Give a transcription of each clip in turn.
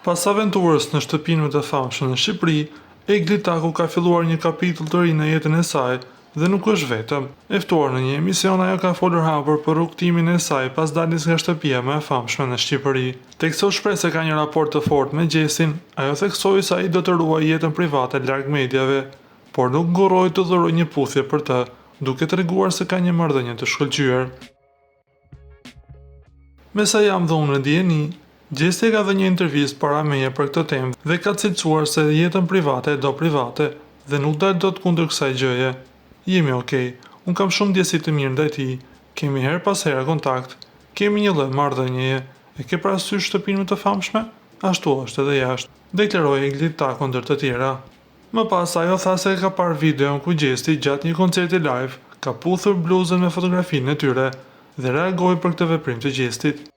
Pas aventurës në shtëpinë më të famshme në Shqipëri, Egli Taku ka filluar një kapitull të ri në jetën e saj dhe nuk është vetëm. E ftuar në një emision, ajo ka folur hapur për rrugtimin e saj pas daljes nga shtëpia më e famshme në Shqipëri. Teksa u shpreh se ka një raport të fortë me Gjesin, ajo theksoi se ai do të ruajë jetën private larg mediave, por nuk nguroi të dhurojë një puthje për të, duke treguar se ka një marrëdhënie të shkëlqyer. Me sa jam dhe unë në dijeni, Gjesti ka dhënë një intervistë para meje për këtë temë dhe ka cilësuar se jetën private do private dhe nuk dal dot kundër kësaj gjëje. Jemi okay, unë kam shumë ndjesi të mirë ndaj tij, kemi her pas here kontakt, kemi një lloj marrëdhënieje, e ke parasysh shtëpinë më të famshme? Ashtu është edhe jashtë, deklaroi Egli Taku ndër të tjera. Më pas ajo tha se ka parë videon ku Gjesti gjatë një koncerti live ka puthur bluzën me fotografinë e tyre dhe reagoi për këtë veprim të Gjestit.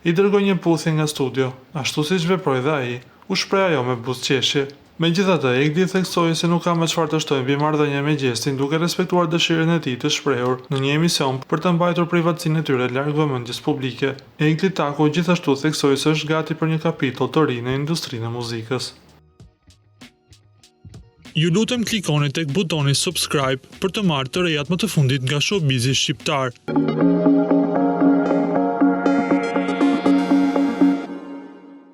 I dërgoi një puthje nga studio, ashtu siç veproi dhe ai, u shpreh ajo me buzëqeshje. Megjithatë, Egli theksoi se nuk ka më çfarë të shtojë mbi marrëdhënien me Gjestin, duke respektuar dëshirën e tij të shprehur në një emision për të mbajtur privatësinë e tyre larg vëmendjes publike. Egli Taku gjithashtu theksoi se është gati për një kapitull të ri në industrinë e muzikës. Ju lutem klikoni tek butoni subscribe për të marrë të rejat më të fundit nga showbizi shqiptar.